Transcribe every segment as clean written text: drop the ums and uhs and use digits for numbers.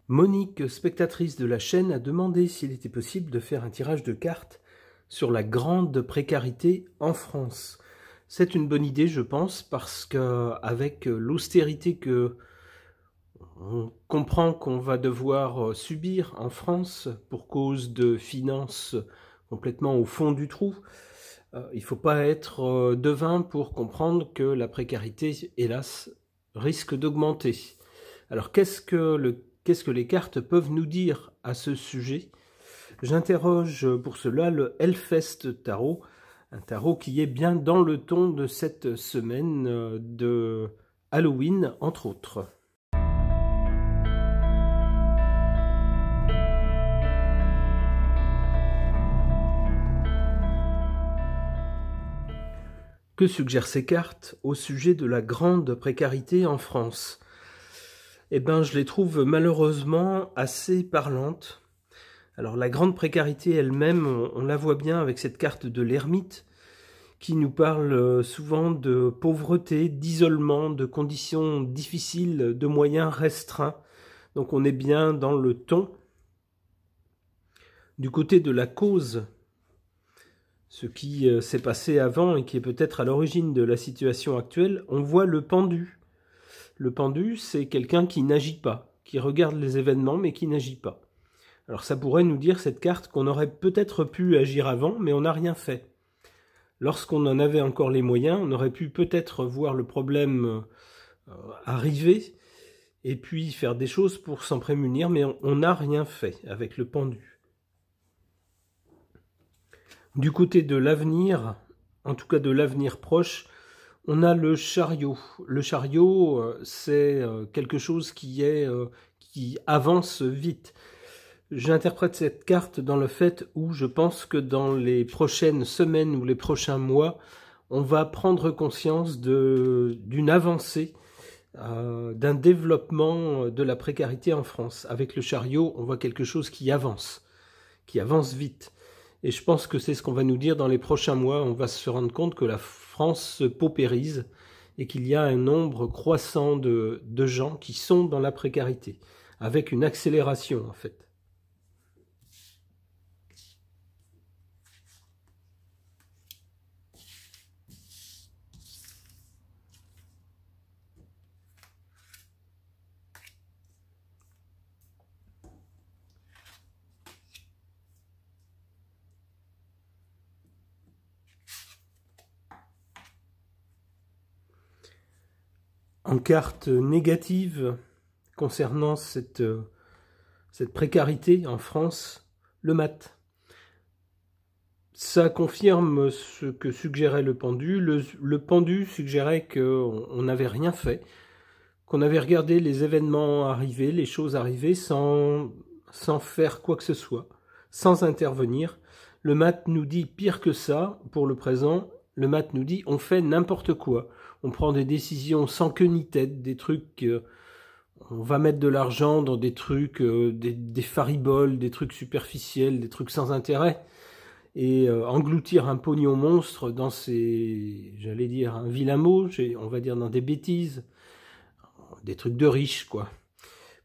Monique, spectatrice de la chaîne, a demandé s'il était possible de faire un tirage de cartes sur la grande précarité en France. C'est une bonne idée, je pense, parce qu'avec l'austérité que on comprend qu'on va devoir subir en France pour cause de finances complètement au fond du trou, il ne faut pas être devin pour comprendre que la précarité, hélas, risque d'augmenter. Alors qu'est-ce que les cartes peuvent nous dire à ce sujet? J'interroge pour cela le Hellfest Tarot, un tarot qui est bien dans le ton de cette semaine de Halloween, entre autres. Que suggèrent ces cartes au sujet de la grande précarité en France? Eh bien, je les trouve malheureusement assez parlantes. Alors, la grande précarité elle-même, on la voit bien avec cette carte de l'ermite, qui nous parle souvent de pauvreté, d'isolement, de conditions difficiles, de moyens restreints. Donc, on est bien dans le ton. Du côté de la cause, ce qui s'est passé avant et qui est peut-être à l'origine de la situation actuelle, on voit le pendu. Le pendu, c'est quelqu'un qui n'agit pas, qui regarde les événements mais qui n'agit pas. Alors ça pourrait nous dire, cette carte, qu'on aurait peut-être pu agir avant, mais on n'a rien fait. Lorsqu'on en avait encore les moyens, on aurait pu peut-être voir le problème arriver et puis faire des choses pour s'en prémunir, mais on n'a rien fait avec le pendu. Du côté de l'avenir, en tout cas de l'avenir proche, on a le chariot. Le chariot, c'est quelque chose qui avance vite. J'interprète cette carte dans le fait où je pense que dans les prochaines semaines ou les prochains mois, on va prendre conscience d'une avancée, d'un développement de la précarité en France. Avec le chariot, on voit quelque chose qui avance vite. Et je pense que c'est ce qu'on va nous dire dans les prochains mois. On va se rendre compte que la France se paupérise et qu'il y a un nombre croissant de gens qui sont dans la précarité, avec une accélération en fait. En carte négative concernant cette précarité en France, le mat. Ça confirme ce que suggérait le pendu. Le pendu suggérait qu'on n'avait rien fait, qu'on avait regardé les événements arriver, les choses arriver sans faire quoi que ce soit, sans intervenir. Le mat nous dit pire que ça, pour le présent. Le mat nous dit on fait n'importe quoi. On prend des décisions sans queue ni tête, des trucs... on va mettre de l'argent dans des trucs, des fariboles, des trucs superficiels, des trucs sans intérêt. Et engloutir un pognon monstre dans j'allais dire un vilain mot, on va dire dans des bêtises, des trucs de riches, quoi.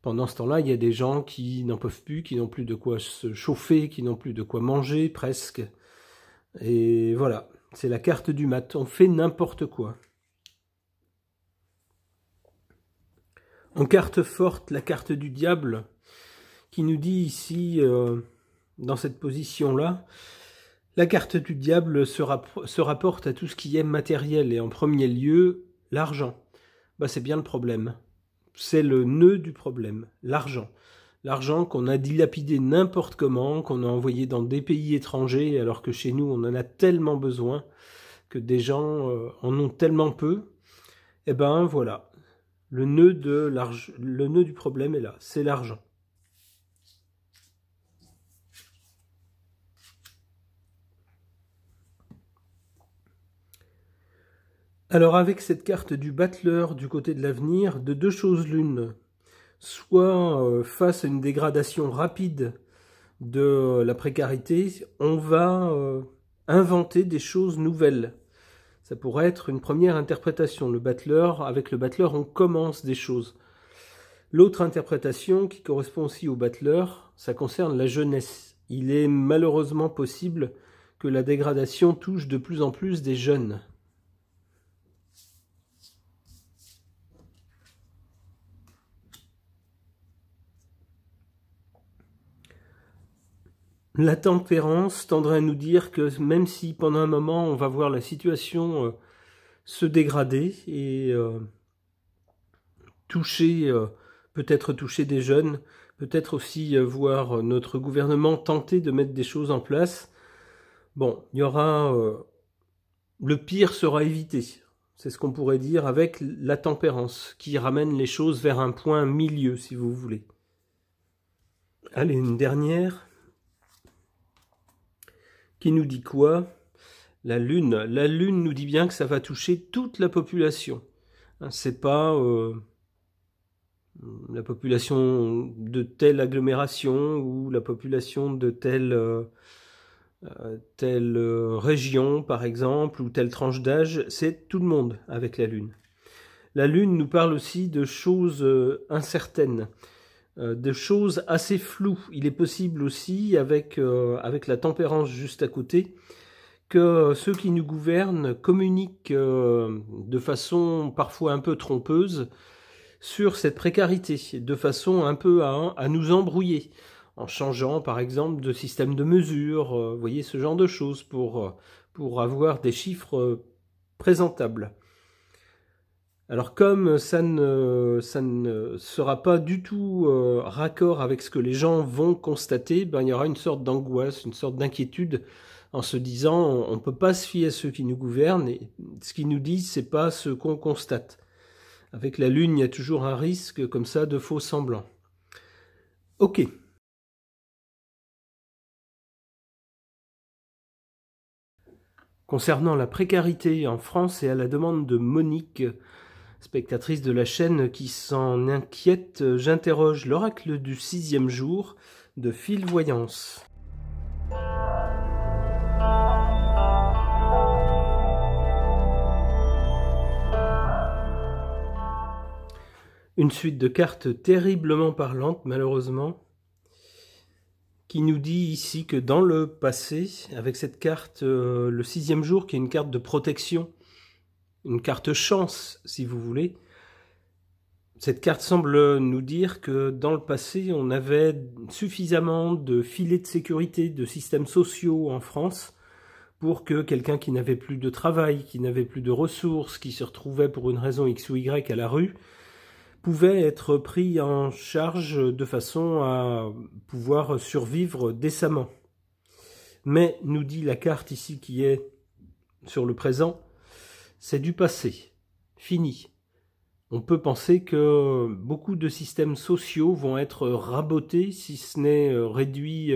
Pendant ce temps-là, il y a des gens qui n'en peuvent plus, qui n'ont plus de quoi se chauffer, qui n'ont plus de quoi manger, presque. Et voilà, c'est la carte du mat. On fait n'importe quoi. En carte forte, la carte du diable, qui nous dit ici, dans cette position-là, la carte du diable se rapporte à tout ce qui est matériel, et en premier lieu, l'argent. Bah, c'est bien le problème. C'est le nœud du problème, l'argent. L'argent qu'on a dilapidé n'importe comment, qu'on a envoyé dans des pays étrangers, alors que chez nous, on en a tellement besoin, que des gens en ont tellement peu. Eh ben, voilà. Le nœud du problème est là, c'est l'argent. Alors avec cette carte du battleur du côté de l'avenir, de deux choses l'une, soit face à une dégradation rapide de la précarité, on va inventer des choses nouvelles. Ça pourrait être une première interprétation. Avec le battleur, on commence des choses. L'autre interprétation, qui correspond aussi au battleur, ça concerne la jeunesse. Il est malheureusement possible que la dégradation touche de plus en plus des jeunes. La tempérance tendrait à nous dire que même si pendant un moment on va voir la situation se dégrader et peut-être toucher des jeunes, peut-être aussi voir notre gouvernement tenter de mettre des choses en place, bon, il y aura... le pire sera évité. C'est ce qu'on pourrait dire avec la tempérance, qui ramène les choses vers un point milieu, si vous voulez. Allez, une dernière, qui nous dit quoi? La Lune. La Lune nous dit bien que ça va toucher toute la population. C'est pas la population de telle agglomération ou la population de telle région, par exemple, ou telle tranche d'âge. C'est tout le monde avec la Lune. La Lune nous parle aussi de choses incertaines, de choses assez floues. Il est possible aussi, avec la tempérance juste à côté, que ceux qui nous gouvernent communiquent de façon parfois un peu trompeuse sur cette précarité, de façon un peu à nous embrouiller, en changeant par exemple de système de mesure, vous voyez, ce genre de choses, pour avoir des chiffres présentables. Alors comme ça ne sera pas du tout raccord avec ce que les gens vont constater, ben, il y aura une sorte d'angoisse, une sorte d'inquiétude, en se disant on ne peut pas se fier à ceux qui nous gouvernent, et ce qu'ils nous disent, c'est pas ce qu'on constate. Avec la Lune, il y a toujours un risque comme ça de faux semblants. Ok. Concernant la précarité en France, et à la demande de Monique, spectatrice de la chaîne qui s'en inquiète, j'interroge l'oracle du 6e jour de Fil Voyance. Une suite de cartes terriblement parlantes, malheureusement, qui nous dit ici que dans le passé, avec cette carte, le 6e jour, qui est une carte de protection, une carte chance, si vous voulez, cette carte semble nous dire que dans le passé, on avait suffisamment de filets de sécurité, de systèmes sociaux en France, pour que quelqu'un qui n'avait plus de travail, qui n'avait plus de ressources, qui se retrouvait pour une raison X ou Y à la rue, pouvait être pris en charge de façon à pouvoir survivre décemment. Mais, nous dit la carte ici qui est sur le présent, c'est du passé, fini. On peut penser que beaucoup de systèmes sociaux vont être rabotés, si ce n'est réduits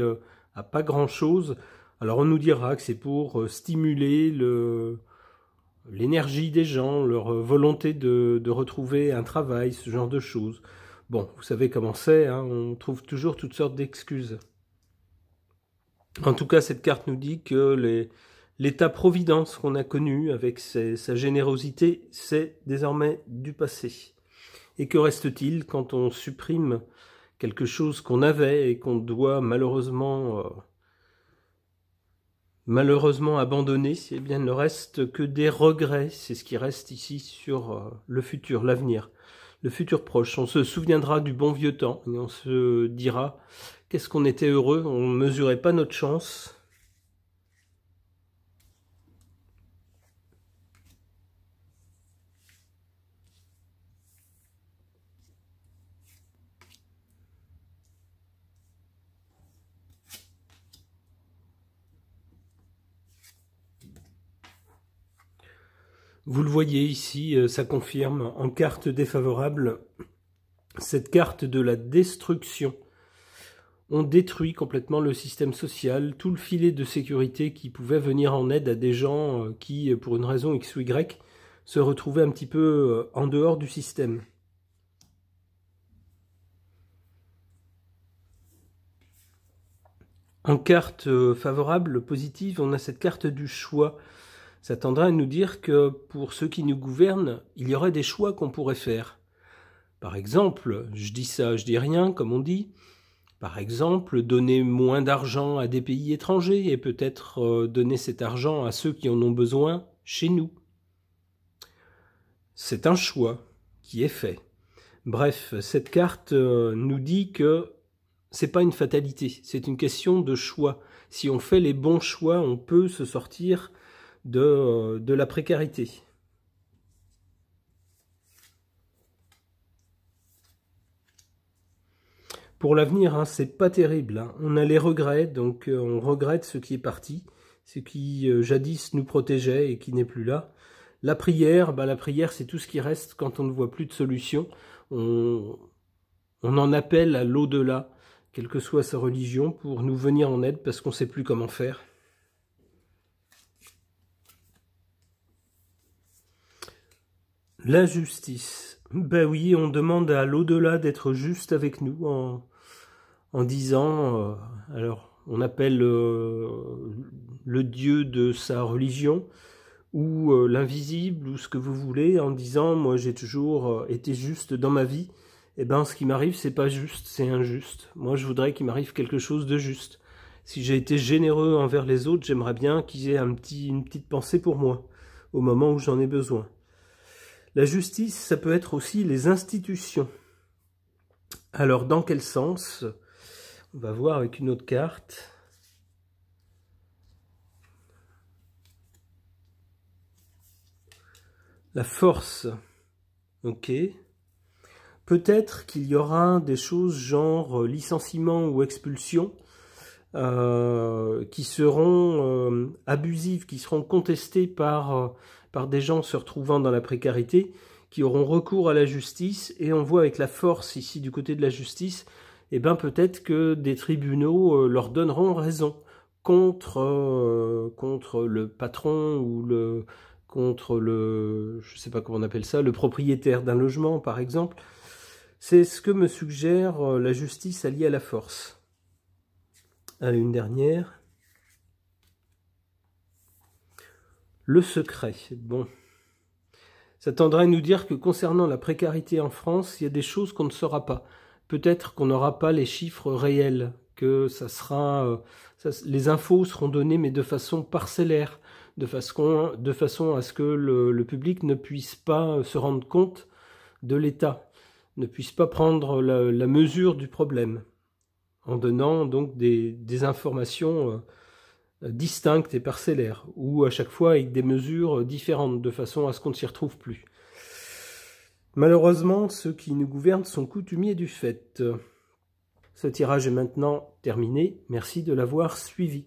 à pas grand-chose. Alors on nous dira que c'est pour stimuler l'énergie des gens, leur volonté de retrouver un travail, ce genre de choses. Bon, vous savez comment c'est, hein, on trouve toujours toutes sortes d'excuses. En tout cas, cette carte nous dit que l'État-providence qu'on a connu avec sa générosité, c'est désormais du passé. Et que reste-t-il quand on supprime quelque chose qu'on avait et qu'on doit malheureusement abandonné, eh bien, il ne reste que des regrets. C'est ce qui reste ici sur le futur, l'avenir, le futur proche. On se souviendra du bon vieux temps et on se dira qu'est-ce qu'on était heureux, on ne mesurait pas notre chance. Vous le voyez ici, ça confirme en carte défavorable cette carte de la destruction. On détruit complètement le système social, tout le filet de sécurité qui pouvait venir en aide à des gens qui, pour une raison X ou Y, se retrouvaient un petit peu en dehors du système. En carte favorable, positive, on a cette carte du choix. Ça tendra à nous dire que pour ceux qui nous gouvernent, il y aurait des choix qu'on pourrait faire. Par exemple, je dis ça, je dis rien, comme on dit. Par exemple, donner moins d'argent à des pays étrangers et peut-être donner cet argent à ceux qui en ont besoin chez nous. C'est un choix qui est fait. Bref, cette carte nous dit que c'est pas une fatalité, c'est une question de choix. Si on fait les bons choix, on peut se sortir de la précarité. Pour l'avenir, hein, c'est pas terrible. Hein. On a les regrets, donc on regrette ce qui est parti, ce qui jadis nous protégeait et qui n'est plus là. La prière c'est tout ce qui reste quand on ne voit plus de solution. On en appelle à l'au-delà, quelle que soit sa religion, pour nous venir en aide parce qu'on ne sait plus comment faire. La justice. Ben oui, on demande à l'au-delà d'être juste avec nous en disant, alors on appelle le Dieu de sa religion, ou l'invisible, ou ce que vous voulez, en disant, moi j'ai toujours été juste dans ma vie, et ben ce qui m'arrive c'est pas juste, c'est injuste. Moi je voudrais qu'il m'arrive quelque chose de juste. Si j'ai été généreux envers les autres, j'aimerais bien qu'ils aient une petite pensée pour moi, au moment où j'en ai besoin. La justice, ça peut être aussi les institutions. Alors dans quel sens? On va voir avec une autre carte. La force. Ok. Peut-être qu'il y aura des choses genre licenciement ou expulsion qui seront abusives, qui seront contestées par des gens se retrouvant dans la précarité, qui auront recours à la justice. Et on voit avec la force ici du côté de la justice, eh ben peut-être que des tribunaux leur donneront raison contre le patron ou contre le, je sais pas comment on appelle ça, le propriétaire d'un logement par exemple. C'est ce que me suggère la justice alliée à la force. Allez, une dernière. Le secret. Bon. Ça tendrait à nous dire que concernant la précarité en France, il y a des choses qu'on ne saura pas. Peut-être qu'on n'aura pas les chiffres réels, que ça sera, les infos seront données mais de façon parcellaire, de façon à ce que le public ne puisse pas se rendre compte de l'état, ne puisse pas prendre la mesure du problème, en donnant donc des informations distinctes et parcellaires, ou à chaque fois avec des mesures différentes, de façon à ce qu'on ne s'y retrouve plus. Malheureusement, ceux qui nous gouvernent sont coutumiers du fait. Ce tirage est maintenant terminé. Merci de l'avoir suivi.